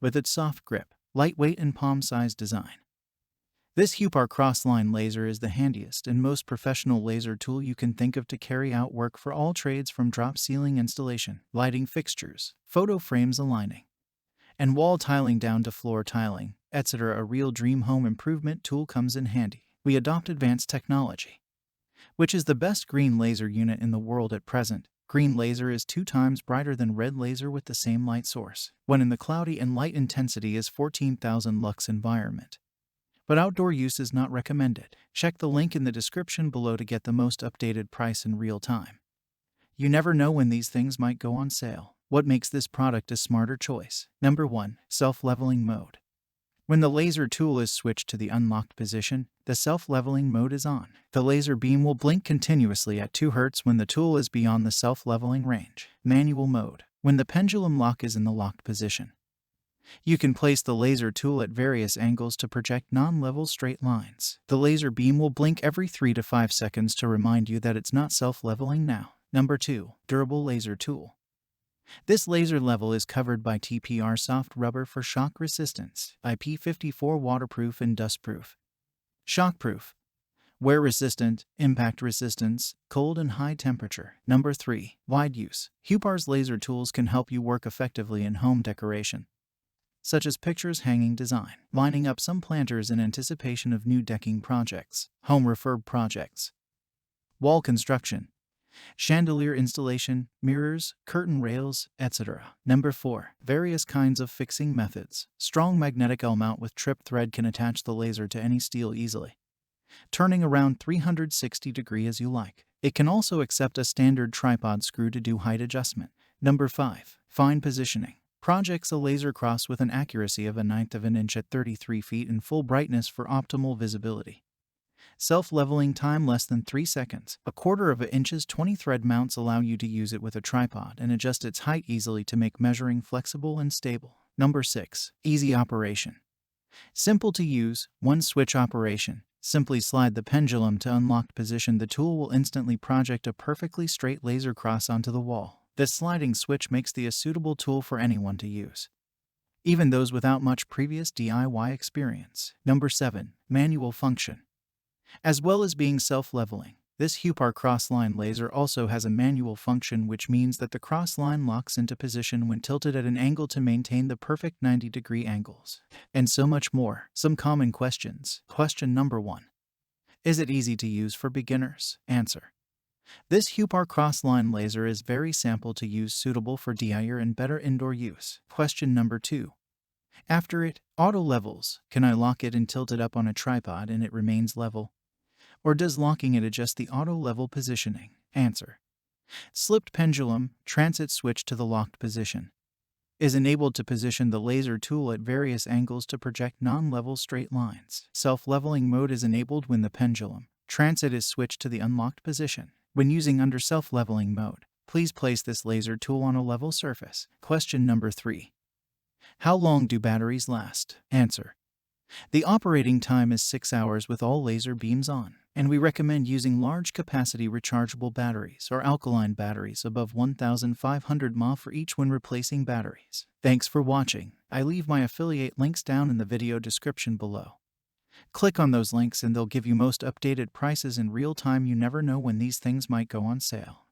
with its soft grip, lightweight and palm-sized design. This Huepar Cross Line Laser is the handiest and most professional laser tool you can think of to carry out work for all trades, from drop ceiling installation, lighting fixtures, photo frames aligning, and wall tiling down to floor tiling, etc. A real dream home improvement tool comes in handy. We adopt advanced technology, which is the best green laser unit in the world at present. Green laser is 2 times brighter than red laser with the same light source, when in the cloudy and light intensity is 14,000 lux environment. But outdoor use is not recommended. Check the link in the description below to get the most updated price in real time. You never know when these things might go on sale. What makes this product a smarter choice? Number 1. Self-leveling mode. When the laser tool is switched to the unlocked position, the self-leveling mode is on. The laser beam will blink continuously at 2 Hz when the tool is beyond the self-leveling range. Manual mode. When the pendulum lock is in the locked position, you can place the laser tool at various angles to project non-level straight lines. The laser beam will blink every 3 to 5 seconds to remind you that it's not self-leveling now. Number 2. Durable laser tool. This laser level is covered by TPR soft rubber for shock resistance, IP54 waterproof and dustproof. Shockproof, wear resistant, impact resistance, cold and high temperature. Number 3. Wide use. Huepar's laser tools can help you work effectively in home decoration, such as pictures hanging design, lining up some planters in anticipation of new decking projects, home refurb projects, wall construction, chandelier installation, mirrors, curtain rails, etc. Number 4. Various kinds of fixing methods. Strong magnetic L-mount with trip thread can attach the laser to any steel easily, turning around 360 degrees as you like. It can also accept a standard tripod screw to do height adjustment. Number 5. Fine positioning. Projects a laser cross with an accuracy of 1/9 of an inch at 33 feet in full brightness for optimal visibility. Self-leveling time less than 3 seconds. 1/4 of an inch's 20 thread mounts allow you to use it with a tripod and adjust its height easily to make measuring flexible and stable. Number 6. Easy operation. Simple to use, one-switch operation. Simply slide the pendulum to unlocked position. The tool will instantly project a perfectly straight laser cross onto the wall. This sliding switch makes the a suitable tool for anyone to use, even those without much previous DIY experience. Number 7. Manual function. As well as being self-leveling, this Huepar Cross Line Laser also has a manual function, which means that the cross line locks into position when tilted at an angle to maintain the perfect 90-degree angles, and so much more. Some common questions. Question number 1. Is it easy to use for beginners? Answer. This Huepar Cross Line Laser is very simple to use, suitable for DIY and better indoor use. Question number 2. After it auto levels, can I lock it and tilt it up on a tripod and it remains level? Or does locking it adjust the auto level positioning? Answer. Slipped pendulum, transit switch to the locked position, is enabled to position the laser tool at various angles to project non-level straight lines. Self-leveling mode is enabled when the pendulum transit is switched to the unlocked position. When using under self-leveling mode, please place this laser tool on a level surface. Question number 3. How long do batteries last? Answer. The operating time is 6 hours with all laser beams on, and we recommend using large capacity rechargeable batteries or alkaline batteries above 1,500 mAh for each when replacing batteries. Thanks for watching. I leave my affiliate links down in the video description below. Click on those links and they'll give you most updated prices in real time. You never know when these things might go on sale.